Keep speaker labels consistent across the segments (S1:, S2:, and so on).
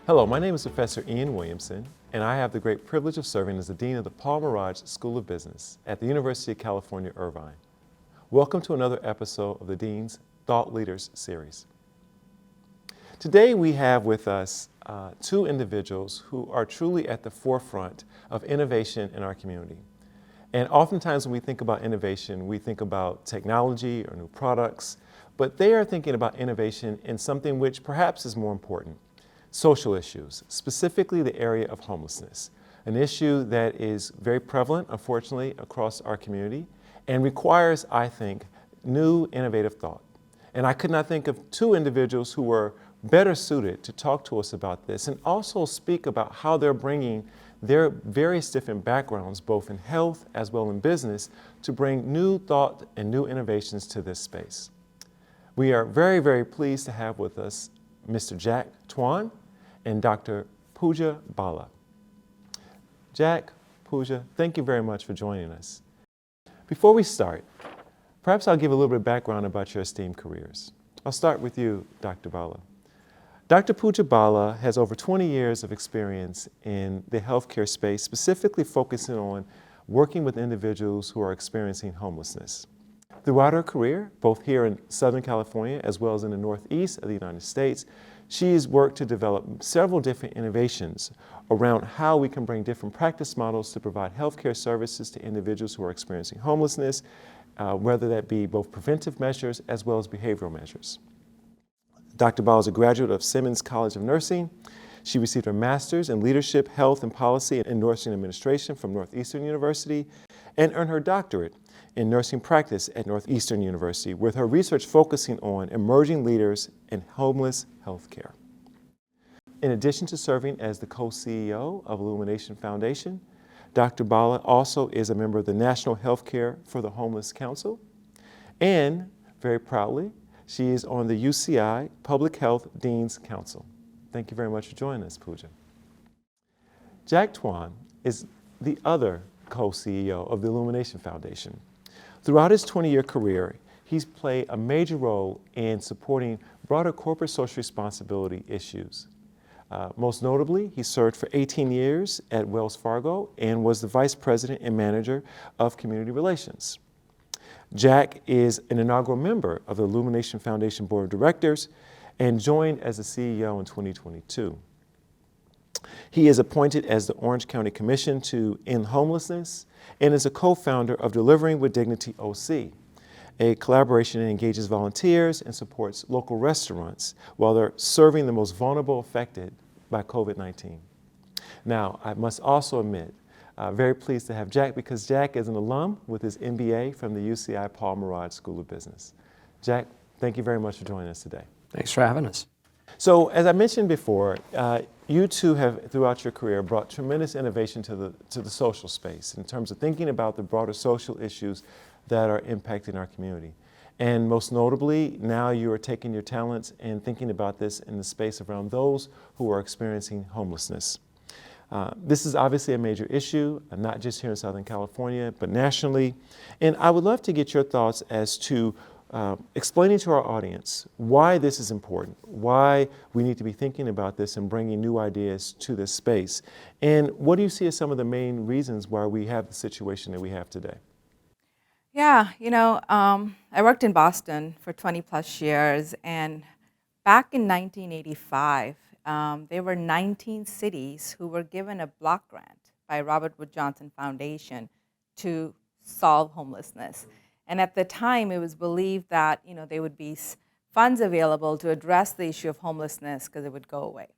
S1: Hello, my name is Professor Ian Williamson, and I have the great privilege of serving as the Dean of the Paul Merage School of Business at the University of California, Irvine. Welcome to another episode of the Dean's Thought Leaders series. Today we have with us two individuals who are truly at the forefront of innovation in our community. And oftentimes when we think about innovation, we think about technology or new products, but they are thinking about innovation in something which perhaps is more important: social issues, specifically the area of homelessness, an issue that is very prevalent, unfortunately, across our community and requires, I think, new innovative thought. And I could not think of two individuals who were better suited to talk to us about this and also speak about how they're bringing their various different backgrounds, both in health as well in business, to bring new thought and new innovations to this space. We are very, very pleased to have with us Mr. Jack Toan and Dr. Pooja Bhalla. Jack, Pooja, thank you very much for joining us. Before we start, perhaps I'll give a little bit of background about your esteemed careers. I'll start with you, Dr. Bhalla. Dr. Pooja Bhalla has over 20 years of experience in the healthcare space, specifically focusing on working with individuals who are experiencing homelessness. Throughout her career, both here in Southern California as well as in the Northeast of the United States, she has worked to develop several different innovations around how we can bring different practice models to provide healthcare services to individuals who are experiencing homelessness, whether that be both preventive measures as well as behavioral measures. Dr. Bhalla is a graduate of Simmons College of Nursing. She received her master's in leadership, health, and policy and nursing administration from Northeastern University and earned her doctorate in nursing practice at Northeastern University, with her research focusing on emerging leaders in homeless healthcare. In addition to serving as the co-CEO of Illumination Foundation, Dr. Bhalla also is a member of the National Healthcare for the Homeless Council, and very proudly, she is on the UCI Public Health Dean's Council. Thank you very much for joining us, Pooja. Jack Toan is the other co-CEO of the Illumination Foundation. Throughout his 20-year career, he's played a major role in supporting broader corporate social responsibility issues. Most notably, he served for 18 years at Wells Fargo and was the Vice President and Manager of Community Relations. Jack is an inaugural member of the Illumination Foundation Board of Directors and joined as the CEO in 2022. He is appointed as the Orange County Commission to End Homelessness and is a co-founder of Delivering with Dignity OC, a collaboration that engages volunteers and supports local restaurants while they're serving the most vulnerable affected by COVID-19. Now, I must also admit, very pleased to have Jack because Jack is an alum with his MBA from the UCI Paul Merage School of Business. Jack, thank you very much for joining us today.
S2: Thanks for having us.
S1: So, as I mentioned before, you two have, throughout your career, brought tremendous innovation to the social space in terms of thinking about the broader social issues that are impacting our community. And most notably, now you are taking your talents and thinking about this in the space around those who are experiencing homelessness. This is obviously a major issue, not just here in Southern California, but nationally. And I would love to get your thoughts as to explaining to our audience why this is important, why we need to be thinking about this and bringing new ideas to this space. And what do you see as some of the main reasons why we have the situation that we have today?
S3: Yeah, I worked in Boston for 20 plus years, and back in 1985, there were 19 cities who were given a block grant by Robert Wood Johnson Foundation to solve homelessness. And at the time, it was believed that there would be funds available to address the issue of homelessness because it would go away.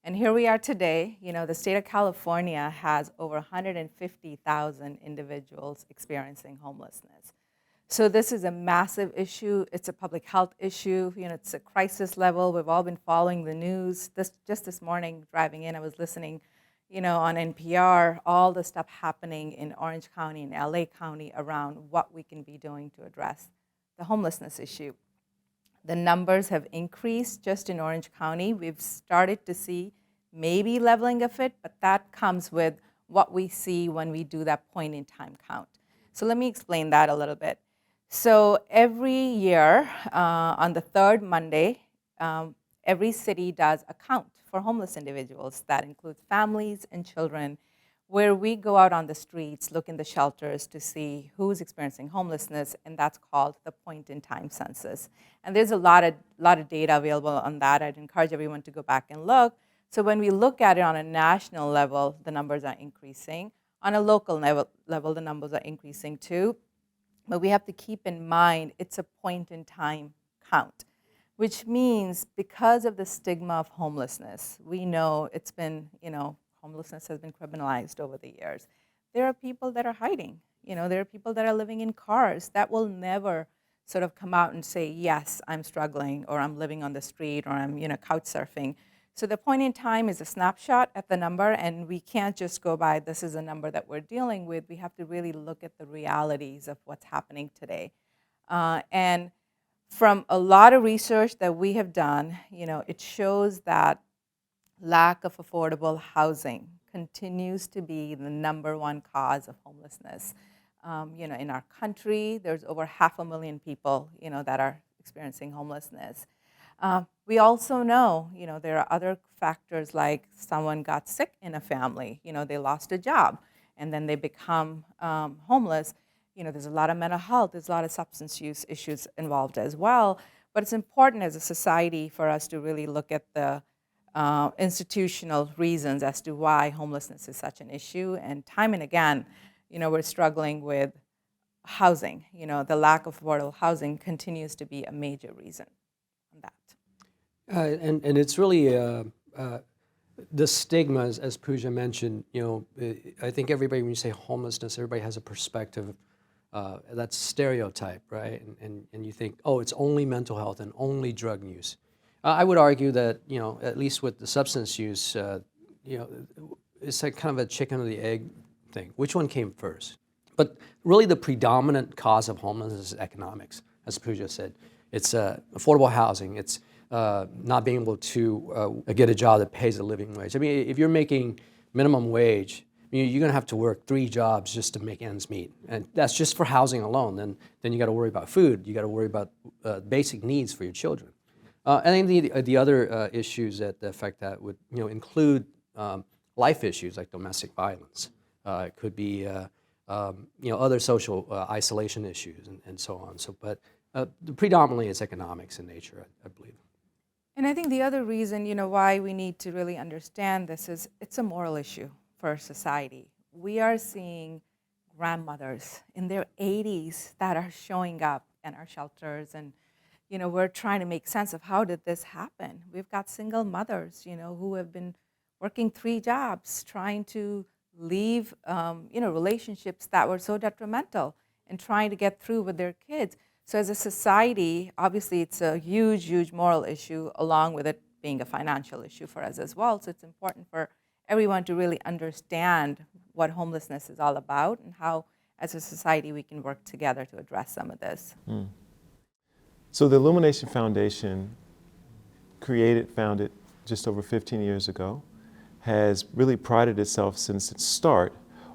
S3: And here we are today. The state of California has over 150,000 individuals experiencing homelessness. So this is a massive issue. It's a public health issue. It's a crisis level. We've all been following the news. Just this morning, driving in, I was listening, on NPR, all the stuff happening in Orange County and LA County around what we can be doing to address the homelessness issue. The numbers have increased just in Orange County. We've started to see maybe leveling of it, but that comes with what we see when we do that point in time count. So let me explain that a little bit. So every year on the third Monday, every city does a count for homeless individuals. That includes families and children, where we go out on the streets, look in the shelters to see who's experiencing homelessness, and that's called the point-in-time census. And there's a lot of data available on that. I'd encourage everyone to go back and look. So when we look at it on a national level, the numbers are increasing. On a local level, the numbers are increasing too. But we have to keep in mind it's a point-in-time count, which means because of the stigma of homelessness, we know it's been, homelessness has been criminalized over the years. There are people that are hiding. There are people that are living in cars that will never sort of come out and say, yes, I'm struggling, or I'm living on the street, or I'm, couch surfing. So the point in time is a snapshot at the number, and we can't just go by, this is a number that we're dealing with. We have to really look at the realities of what's happening today. And from a lot of research that we have done, it shows that lack of affordable housing continues to be the #1 cause of homelessness. In our country, there's over 500,000 people, that are experiencing homelessness. We also know, there are other factors like someone got sick in a family, they lost a job, and then they become homeless. There's a lot of mental health, there's a lot of substance use issues involved as well. But it's important as a society for us to really look at the institutional reasons as to why homelessness is such an issue. And time and again, we're struggling with housing. The lack of affordable housing continues to be a major reason on that.
S2: And it's really the stigma, as Pooja mentioned. I think everybody, when you say homelessness, everybody has a perspective that's stereotype, right? And you think, oh, it's only mental health and only drug use. I would argue that, at least with the substance use, it's like kind of a chicken or the egg thing. Which one came first? But really the predominant cause of homelessness is economics, as Pooja said. It's affordable housing. It's not being able to get a job that pays a living wage. I mean, if you're making minimum wage, you're going to have to work 3 jobs just to make ends meet. And that's just for housing alone. Then you got to worry about food. You got to worry about basic needs for your children. I think the other issues that affect that would include life issues like domestic violence. It could be other social isolation issues and so on. But predominantly it's economics in nature, I believe.
S3: And I think the other reason, why we need to really understand this is it's a moral issue for society. We are seeing grandmothers in their 80s that are showing up in our shelters, and we're trying to make sense of how did this happen. We've got single mothers, who have been working 3 jobs, trying to leave, relationships that were so detrimental, and trying to get through with their kids. So as a society, obviously it's a huge, huge moral issue, along with it being a financial issue for us as well. So it's important for everyone to really understand what homelessness is all about and how, as a society, we can work together to address some of this.
S1: So the Illumination Foundation, founded just over 15 years ago, has really prided itself since its start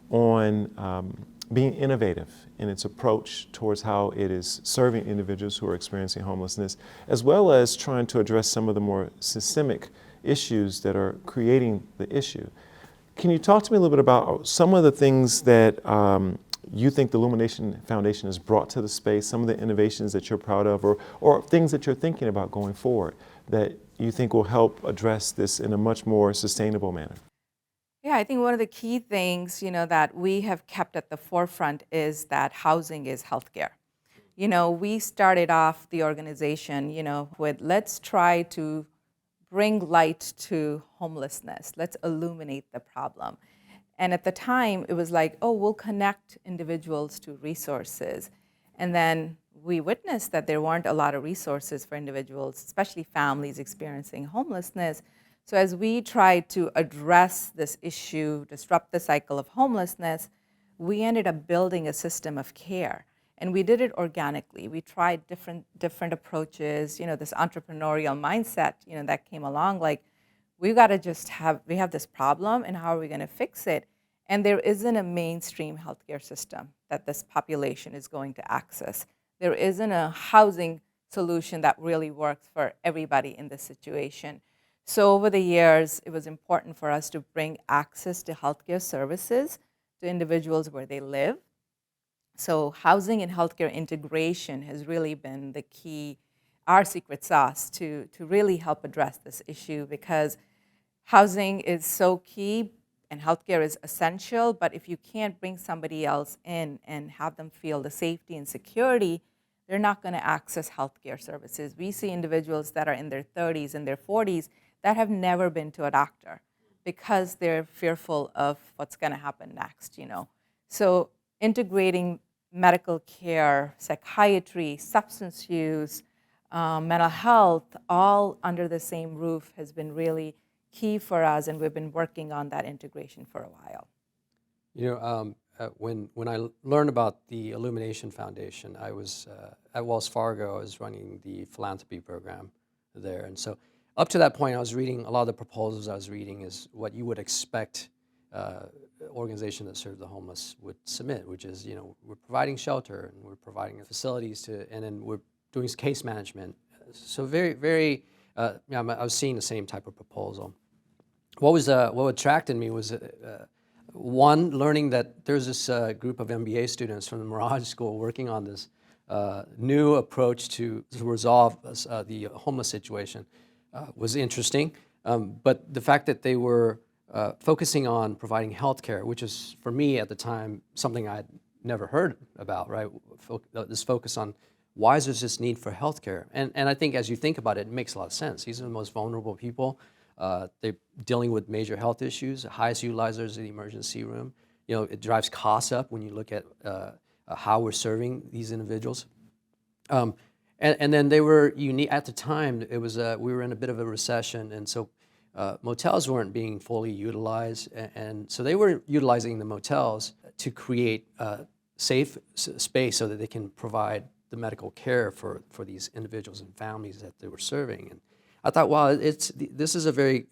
S1: on being innovative in its approach towards how it is serving individuals who are experiencing homelessness, as well as trying to address some of the more systemic issues that are creating the issue. Can you talk to me a little bit about some of the things that you think the Illumination Foundation has brought to the space, some of the innovations that you're proud of, or things that you're thinking about going forward that you think will help address this in a much more sustainable manner?
S3: Yeah, I think one of the key things, that we have kept at the forefront is that housing is healthcare. We started off the organization, with let's try to bring light to homelessness. Let's illuminate the problem. And at the time, it was like, oh, we'll connect individuals to resources. And then we witnessed that there weren't a lot of resources for individuals, especially families experiencing homelessness. So as we tried to address this issue, disrupt the cycle of homelessness, we ended up building a system of care. And we did it organically. We tried different approaches, this entrepreneurial mindset, that came along, like, we have this problem, and how are we going to fix it? And there isn't a mainstream healthcare system that this population is going to access. There isn't a housing solution that really works for everybody in this situation. So over the years, it was important for us to bring access to healthcare services to individuals where they live. So housing and healthcare integration has really been the key, our secret sauce to really help address this issue, because housing is so key and healthcare is essential, but if you can't bring somebody else in and have them feel the safety and security, they're not going to access healthcare services. We see individuals that are in their 30s and their 40s that have never been to a doctor because they're fearful of what's going to happen next, So integrating medical care, psychiatry, substance use, mental health, all under the same roof has been really key for us, and we've been working on that integration for a while.
S2: When I learned about the Illumination Foundation, I was at Wells Fargo. I was running the philanthropy program there, and so up to that point, I was reading a lot of the proposals. I was reading is what you would expect organization that serve the homeless would submit, which is we're providing shelter and we're providing facilities and then we're doing case management. So very I was seeing the same type of proposal. What attracted me was one, learning that there's this group of MBA students from the Mirage School working on this new approach to resolve the homeless situation was interesting. But the fact that they were focusing on providing health care, which is, for me at the time, something I'd never heard about, right? This focus on why is there this need for health care? And I think as you think about it, it makes a lot of sense. These are the most vulnerable people. They're dealing with major health issues, the highest utilizers in the emergency room. It drives costs up when you look at how we're serving these individuals. And then they were unique at the time. It was we were in a bit of a recession, and so motels weren't being fully utilized, and so they were utilizing the motels to create safe space so that they can provide the medical care for these individuals and families that they were serving. And I thought, wow, this is a very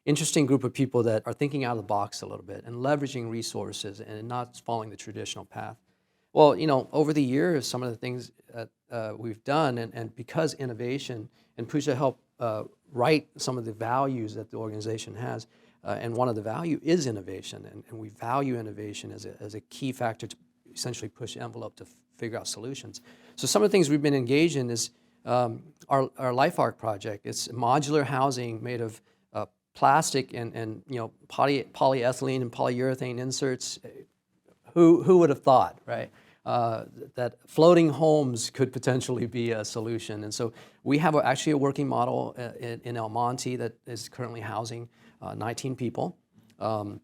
S2: interesting group of people that are thinking out of the box a little bit and leveraging resources and not following the traditional path. Well, over the years, some of the things we've done, and because innovation, and Pooja helped write some of the values that the organization has, and one of the value is innovation, and we value innovation as a key factor to essentially push the envelope to figure out solutions. So some of the things we've been engaged in is our Life Arc project. It's modular housing made of plastic and polyethylene and polyurethane inserts. Who would have thought, right? That floating homes could potentially be a solution. And so we have actually a working model in El Monte that is currently housing 19 people. And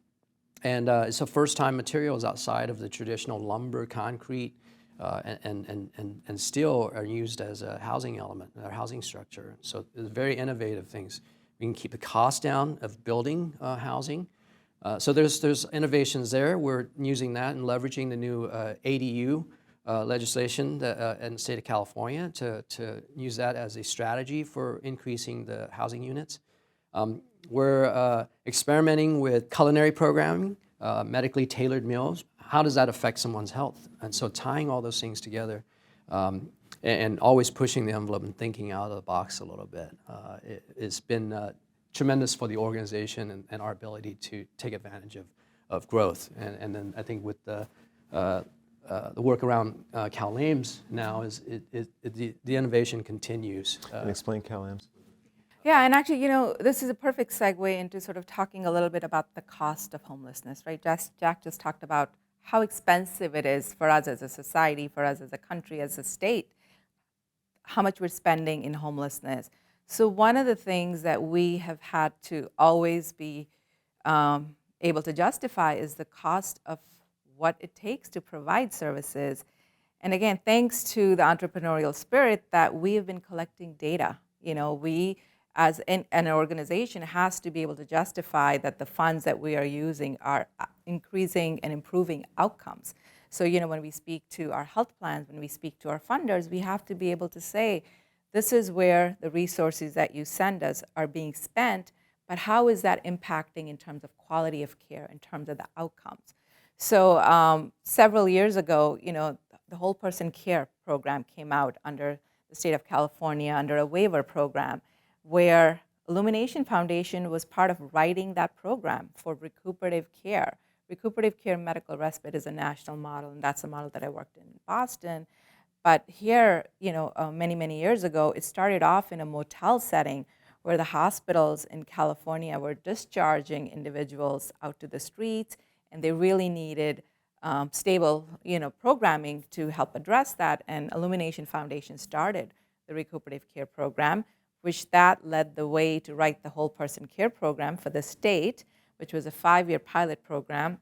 S2: it's a first-time materials outside of the traditional lumber, concrete, and steel are used as a housing element, a housing structure. So it's very innovative things. We can keep the cost down of building housing. So there's innovations there. We're using that and leveraging the new ADU legislation in the state of California to use that as a strategy for increasing the housing units. We're experimenting with culinary programming, medically tailored meals. How does that affect someone's health? And so tying all those things together and always pushing the envelope and thinking out of the box a little bit. It's been tremendous for the organization and our ability to take advantage of growth. And then I think with the work around Cal Ames now is the innovation continues.
S1: And explain Cal Ames.
S3: Yeah, and actually, this is a perfect segue into sort of talking a little bit about the cost of homelessness, right? Jack just talked about how expensive it is for us as a society, for us as a country, as a state, how much we're spending in homelessness. So one of the things that we have had to always be able to justify is the cost of what it takes to provide services. And again, thanks to the entrepreneurial spirit that we have been collecting data. We as an organization has to be able to justify that the funds that we are using are increasing and improving outcomes. So, when we speak to our health plans, when we speak to our funders, we have to be able to say, this is where the resources that you send us are being spent, but how is that impacting in terms of quality of care, in terms of the outcomes? So several years ago, the Whole Person Care program came out under the state of California, under a waiver program, where Illumination Foundation was part of writing that program for recuperative care. Recuperative care medical respite is a national model, and that's the model that I worked in Boston. But here, many, many years ago, it started off in a motel setting where the hospitals in California were discharging individuals out to the streets, and they really needed stable, programming to help address that. And Illumination Foundation started the recuperative care program, which that led the way to write the whole person care program for the state, which was a 5-year pilot program.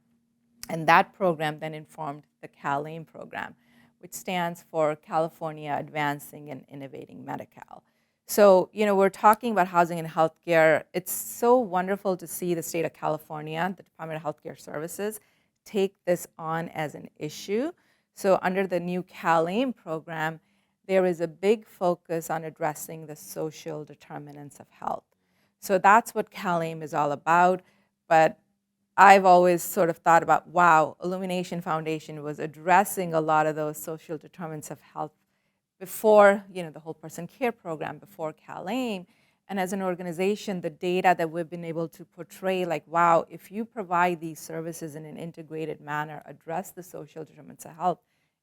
S3: And that program then informed the CalAIM program, which stands for California Advancing and Innovating Medi-Cal. So, we're talking about housing and healthcare. It's so wonderful to see the state of California, the Department of Healthcare Services, take this on as an issue. So under the new CalAIM program, there is a big focus on addressing the social determinants of health. So that's what CalAIM is all about. But I've always sort of thought about, wow, Illumination Foundation was addressing a lot of those social determinants of health before, the whole person care program, before CalAIM. And as an organization, the data that we've been able to portray, like, wow, if you provide these services in an integrated manner, address the social determinants of health,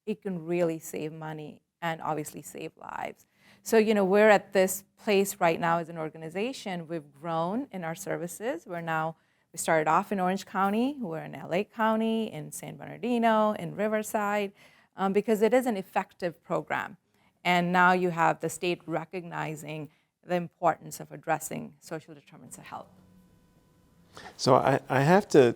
S3: it can really save money and obviously save lives. So, we're at this place right now as an organization. We've grown in our services. We started off in Orange County, we're in LA County, in San Bernardino, in Riverside, because it is an effective program. And now you have the state recognizing the importance of addressing social determinants of health.
S1: So I have to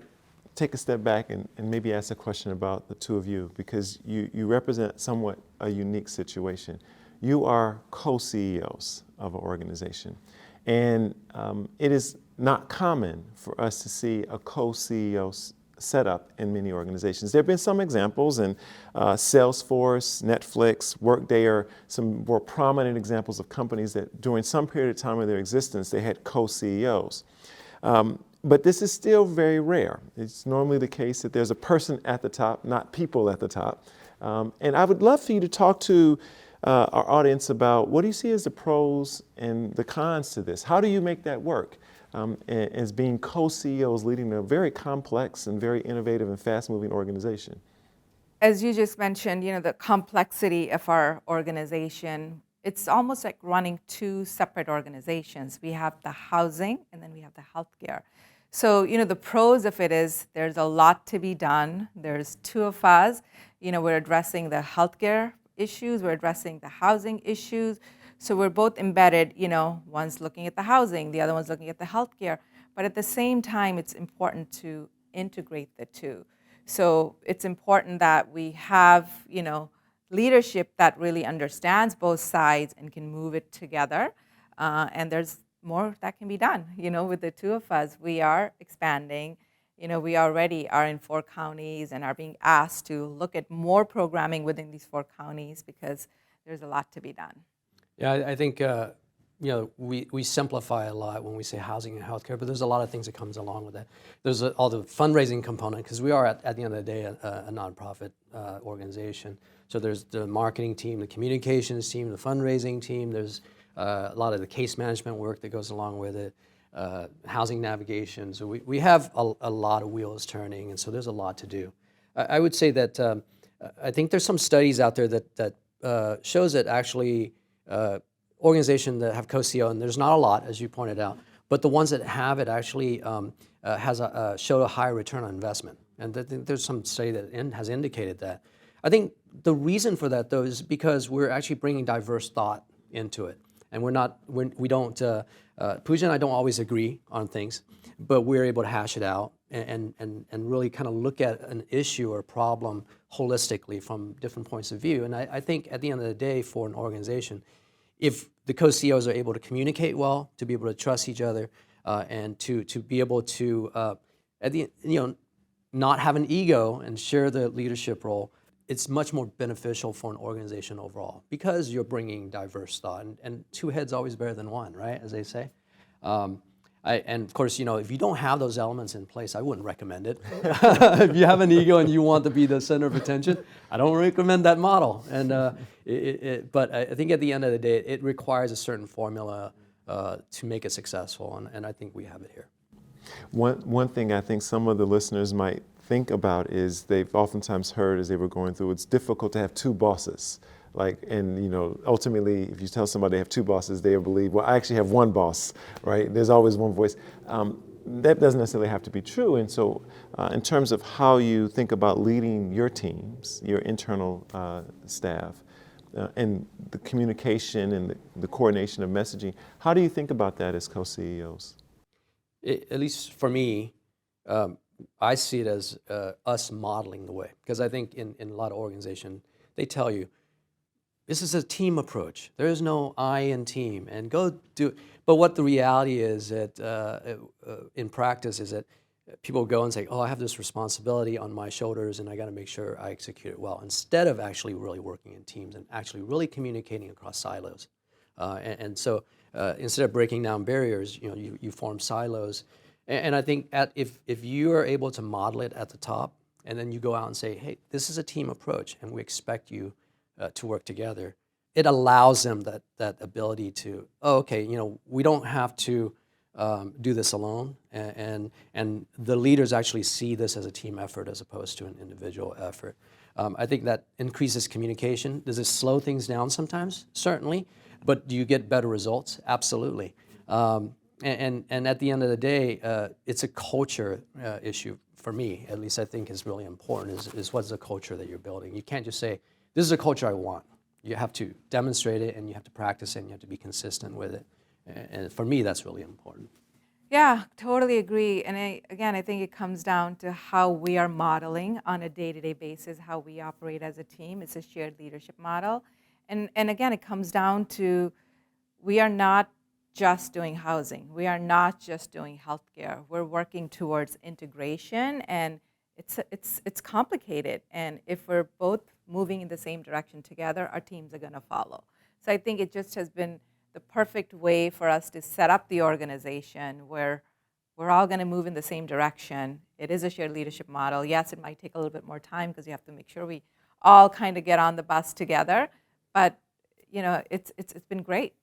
S1: take a step back and maybe ask a question about the two of you, because you represent somewhat a unique situation. You are co-CEOs of an organization, and it is not common for us to see a co-CEO set up in many organizations. There have been some examples, and Salesforce, Netflix, Workday are some more prominent examples of companies that during some period of time of their existence, they had co-CEOs. But this is still very rare. It's normally the case that there's a person at the top, not people at the top. And I would love for you to talk to our audience about what do you see as the pros and the cons to this? How do you make that work? As being co-CEOs leading a very complex and very innovative and fast-moving organization.
S3: As you just mentioned, the complexity of our organization, it's almost like running two separate organizations. We have the housing and then we have the healthcare. So, the pros of it is there's a lot to be done. There's two of us. We're addressing the healthcare issues, we're addressing the housing issues. So we're both embedded, one's looking at the housing, the other one's looking at the healthcare. But at the same time, it's important to integrate the two. So it's important that we have, leadership that really understands both sides and can move it together. And there's more that can be done, with the two of us. We are expanding. We already are in 4 counties and are being asked to look at more programming within these 4 counties because there's a lot to be done.
S2: Yeah, I think we simplify a lot when we say housing and healthcare, but there's a lot of things that comes along with that. There's all the fundraising component, because we are at the end of the day a nonprofit organization. So there's the marketing team, the communications team, the fundraising team. There's a lot of the case management work that goes along with it, housing navigation. So we have a lot of wheels turning, and so there's a lot to do. I would say that I think there's some studies out there that shows that actually organizations that have co-CEO, and there's not a lot, as you pointed out, but the ones that have it actually show a higher return on investment. And there's some study that has indicated that. I think the reason for that, though, is because we're actually bringing diverse thought into it. And we don't, Pooja and I don't always agree on things, but we're able to hash it out and really kind of look at an issue or problem holistically from different points of view. And I think at the end of the day, for an organization, if the co-CEOs are able to communicate well, to be able to trust each other, and to be able to not have an ego and share the leadership role, it's much more beneficial for an organization overall, because you're bringing diverse thought, and 2 heads always better than 1, right, as they say. And of course, if you don't have those elements in place, I wouldn't recommend it. If you have an ego and you want to be the center of attention, I don't recommend that model. And but I think at the end of the day, it requires a certain formula to make it successful, and I think we have it here.
S1: One thing I think some of the listeners might think about is they've oftentimes heard as they were going through, it's difficult to have two bosses. Like, and ultimately, if you tell somebody they have two bosses, they believe, well, I actually have one boss, right? There's always one voice. That doesn't necessarily have to be true. And so in terms of how you think about leading your teams, your internal staff, and the communication and the coordination of messaging, how do you think about that as co-CEOs?
S2: At least for me, I see it as us modeling the way. Because I think in a lot of organizations, they tell you, this is a team approach. There is no I in team, and go do it. But what the reality is that in practice is that people go and say, oh, I have this responsibility on my shoulders and I got to make sure I execute it well, instead of actually really working in teams and actually really communicating across silos. And so instead of breaking down barriers, you form silos. And I think if you are able to model it at the top, and then you go out and say, hey, this is a team approach and we expect you to work together, it allows them that ability to, we don't have to do this alone, and the leaders actually see this as a team effort as opposed to an individual effort. I think that increases communication. Does it slow things down sometimes? Certainly, but do you get better results? Absolutely. And at the end of the day, it's a culture issue for me, at least I think is really important, is what's the culture that you're building. You can't just say, this is a culture I want. You have to demonstrate it, and you have to practice it, and you have to be consistent with it. And for me, that's really important.
S3: Yeah, totally agree. And I think it comes down to how we are modeling on a day-to-day basis, how we operate as a team. It's a shared leadership model. And again, it comes down to we are not just doing housing. We are not just doing healthcare. We're working towards integration, and it's complicated. And if we're both moving in the same direction together, our teams are going to follow. So I think it just has been the perfect way for us to set up the organization where we're all going to move in the same direction. It is a shared leadership model. Yes, it might take a little bit more time because you have to make sure we all kind of get on the bus together. But it's been great.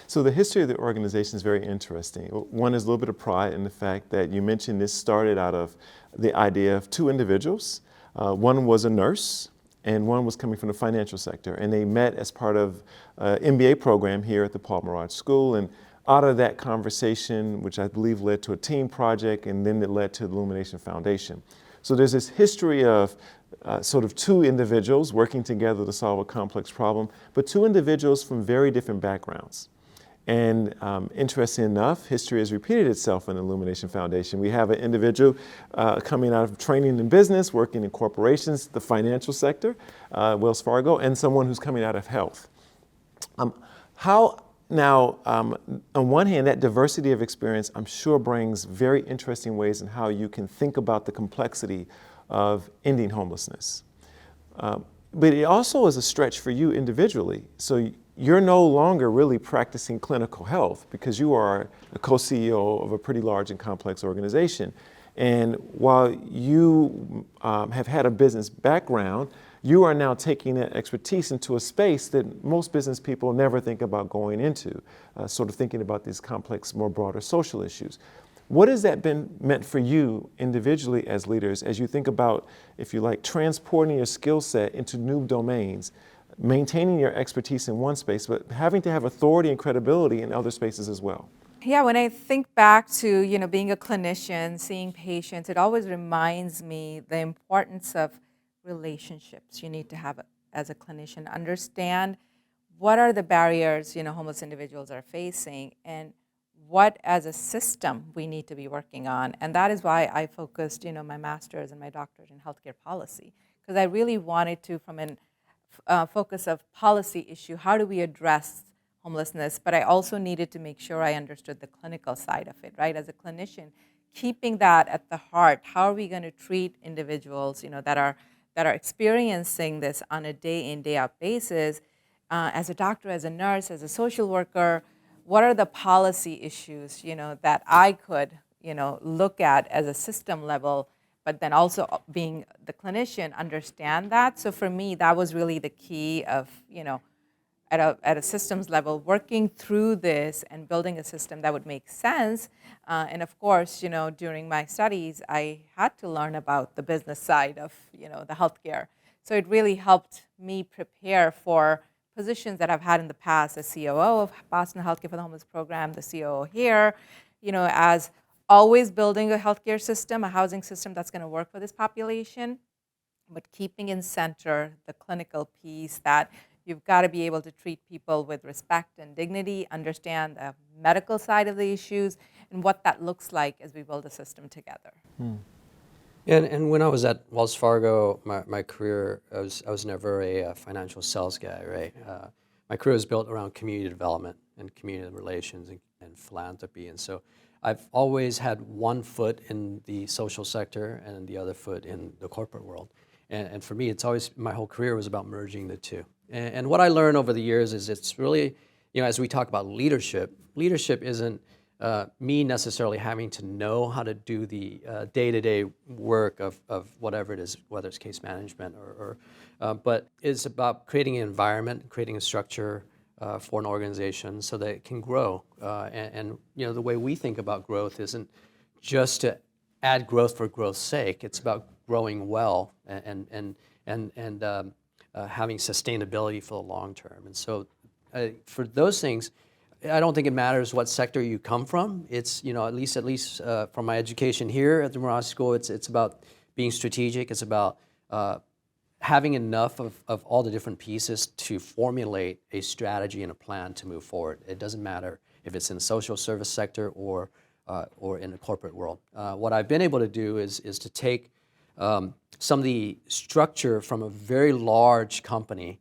S1: So the history of the organization is very interesting. One is a little bit of pride in the fact that you mentioned this started out of the idea of two individuals. One was a nurse, and one was coming from the financial sector. And they met as part of an MBA program here at the Paul Merage School. And out of that conversation, which I believe led to a team project, and then it led to the Illumination Foundation. So there's this history of sort of two individuals working together to solve a complex problem, but two individuals from very different backgrounds. And interesting enough, history has repeated itself in the Illumination Foundation. We have an individual coming out of training in business, working in corporations, the financial sector, Wells Fargo, and someone who's coming out of health. On one hand, that diversity of experience, I'm sure, brings very interesting ways in how you can think about the complexity of ending homelessness. But it also is a stretch for you individually. So you're no longer really practicing clinical health because you are a co-CEO of a pretty large and complex organization. And while you have had a business background, you are now taking that expertise into a space that most business people never think about going into, sort of thinking about these complex, more broader social issues. What has that been meant for you individually as leaders as you think about, if you like, transporting your skill set into new domains, maintaining your expertise in one space, but having to have authority and credibility in other spaces as well?
S3: Yeah, when I think back to being a clinician, seeing patients, it always reminds me the importance of relationships you need to have as a clinician. Understand what are the barriers homeless individuals are facing, and what as a system we need to be working on. And that is why I focused my master's and my doctorate in healthcare policy, because I really wanted to, from a focus of policy issue, how do we address homelessness, but I also needed to make sure I understood the clinical side of it, right? As a clinician, keeping that at the heart, how are we going to treat individuals that are experiencing this on a day in, day out basis? As a doctor, as a nurse, as a social worker, what are the policy issues that I could look at as a system level, but then also being the clinician, understand that. So for me, that was really the key of at a systems level, working through this and building a system that would make sense. And of course, during my studies, I had to learn about the business side of, the healthcare. So it really helped me prepare for positions that I've had in the past as COO of Boston Healthcare for the Homeless program, the COO here, as always building a healthcare system, a housing system that's going to work for this population, but keeping in center the clinical piece that you've got to be able to treat people with respect and dignity, understand the medical side of the issues, and what that looks like as we build a system together.
S2: And when I was at Wells Fargo, my career, I was never a financial sales guy, right? My career was built around community development and community relations and philanthropy. And so I've always had one foot in the social sector and the other foot in the corporate world. And for me, it's always, my whole career was about merging the two. And what I learned over the years is it's really, as we talk about leadership isn't me necessarily having to know how to do the day-to-day work of whatever it is, whether it's case management but it's about creating an environment, creating a structure for an organization so that it can grow. And the way we think about growth isn't just to add growth for growth's sake. It's about growing well and having sustainability for the long term. And so for those things, I don't think it matters what sector you come from. It's, at least from my education here at the Mirage School, it's about being strategic. It's about having enough of all the different pieces to formulate a strategy and a plan to move forward. It doesn't matter if it's in the social service sector or in the corporate world. What I've been able to do is to take some of the structure from a very large company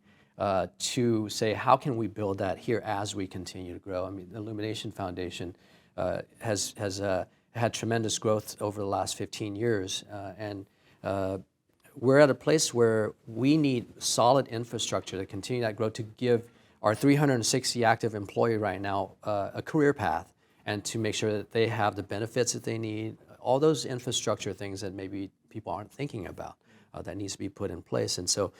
S2: to say, how can we build that here as we continue to grow? I mean, the Illumination Foundation has had tremendous growth over the last 15 years, and we're at a place where we need solid infrastructure to continue that growth, to give our 360 active employee right now a career path, and to make sure that they have the benefits that they need, all those infrastructure things that maybe people aren't thinking about. That needs to be put in place. And so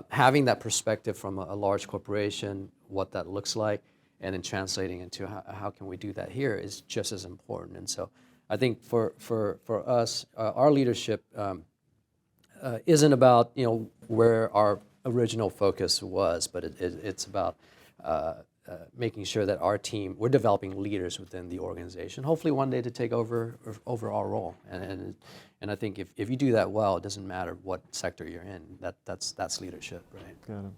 S2: having that perspective from a large corporation, what that looks like, and then translating into how can we do that here is just as important. And so I think for us, our leadership isn't about where our original focus was, but it's about making sure that our team, we're developing leaders within the organization, hopefully one day to take over our role. And I think if you do that well, it doesn't matter what sector you're in. That's leadership, right?
S1: Got it.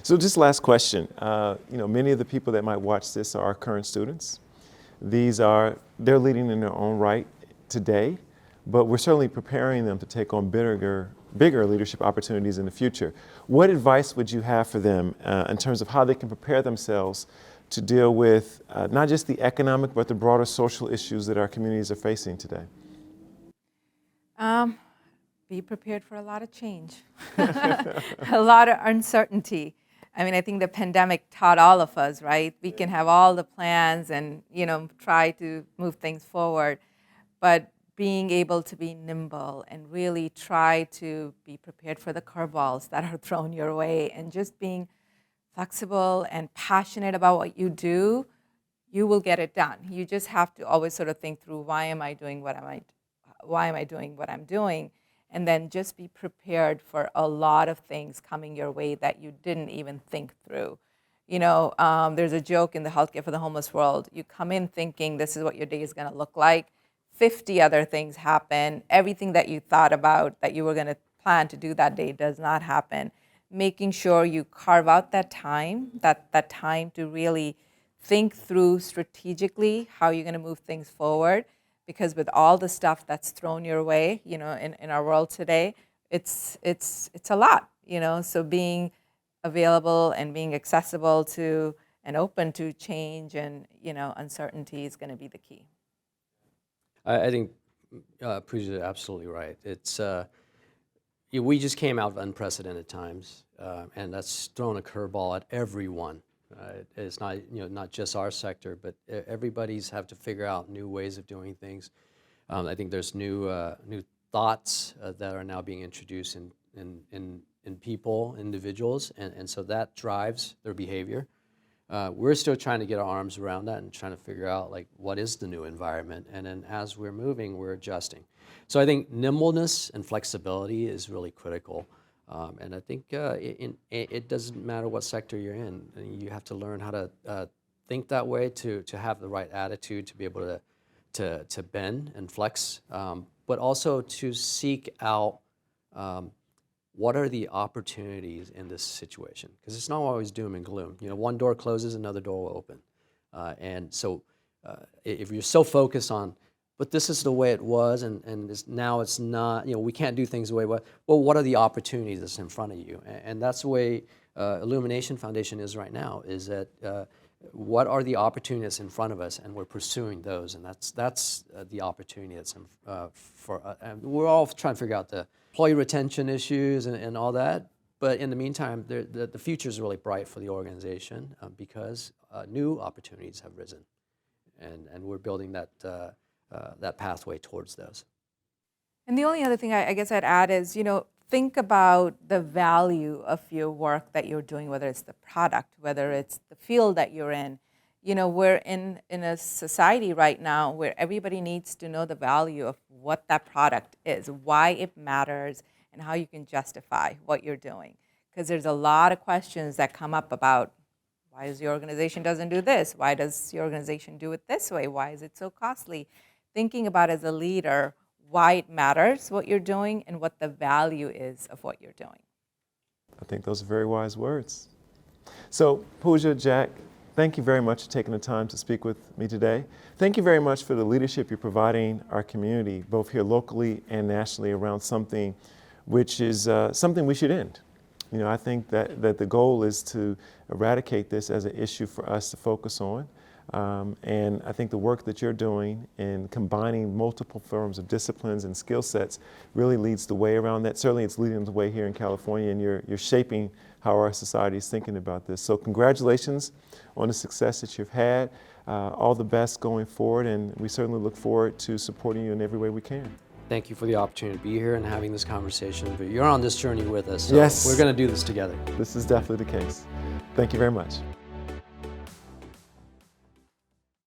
S1: So just last question. Many of the people that might watch this are our current students. They're leading in their own right today, but we're certainly preparing them to take on bigger leadership opportunities in the future. What advice would you have for them in terms of how they can prepare themselves to deal with not just the economic, but the broader social issues that our communities are facing today?
S3: Be prepared for a lot of change, a lot of uncertainty. I mean, I think the pandemic taught all of us, right? We can have all the plans and, try to move things forward, but being able to be nimble and really try to be prepared for the curveballs that are thrown your way, and just being flexible and passionate about what you do, you will get it done. You just have to always sort of think through, why am I doing what I'm doing? And then just be prepared for a lot of things coming your way that you didn't even think through. There's a joke in the healthcare for the homeless world. You come in thinking this is what your day is going to look like. 50 other things happen. Everything that you thought about that you were going to plan to do that day does not happen. Making sure you carve out that time to really think through strategically how you're going to move things forward. Because with all the stuff that's thrown your way, in our world today, it's a lot, So being available and being accessible to and open to change and, uncertainty is going to be the key.
S2: I think Pooja is absolutely right. It's we just came out of unprecedented times, and that's thrown a curveball at everyone. It's not not just our sector, but everybody's have to figure out new ways of doing things. I think there's new thoughts that are now being introduced in in people, individuals, and so that drives their behavior. We're still trying to get our arms around that and trying to figure out like what is the new environment, and then as we're moving, we're adjusting. So I think nimbleness and flexibility is really critical, and I think it doesn't matter what sector you're in. You have to learn how to think that way to have the right attitude to be able to bend and flex, but also to seek out what are the opportunities in this situation? Because it's not always doom and gloom. You know, one door closes, another door will open. And so if you're so focused on, but this is the way it was, and now it's not, you know, we can't do things the way, well, what are the opportunities that's in front of you? And that's the way Illumination Foundation is right now, is that what are the opportunities in front of us, and we're pursuing those, and that's the opportunity that's and we're all trying to figure out the employee retention issues and all that, but in the meantime, the future is really bright for the organization because new opportunities have risen, and we're building that pathway towards those.
S3: And the only other thing I guess I'd add is, think about the value of your work that you're doing, whether it's the product, whether it's the field that you're in. We're in a society right now where everybody needs to know the value of what that product is, why it matters, and how you can justify what you're doing. Because there's a lot of questions that come up about why does your organization doesn't do this? Why does your organization do it this way? Why is it so costly? Thinking about as a leader why it matters what you're doing and what the value is of what you're doing.
S1: I think those are very wise words. So, Pooja, Jack, thank you very much for taking the time to speak with me today. Thank you very much for the leadership you're providing our community, both here locally and nationally, around something which is something we should end. I think that the goal is to eradicate this as an issue for us to focus on. And I think the work that you're doing in combining multiple forms of disciplines and skill sets really leads the way around that. Certainly it's leading the way here in California, and you're shaping how our society is thinking about this. So congratulations on the success that you've had. All the best going forward, and we certainly look forward to supporting you in every way we can.
S2: Thank you for the opportunity to be here and having this conversation, but you're on this journey with us, so
S1: yes,
S2: we're going to do this together.
S1: This is definitely the case. Thank you very much.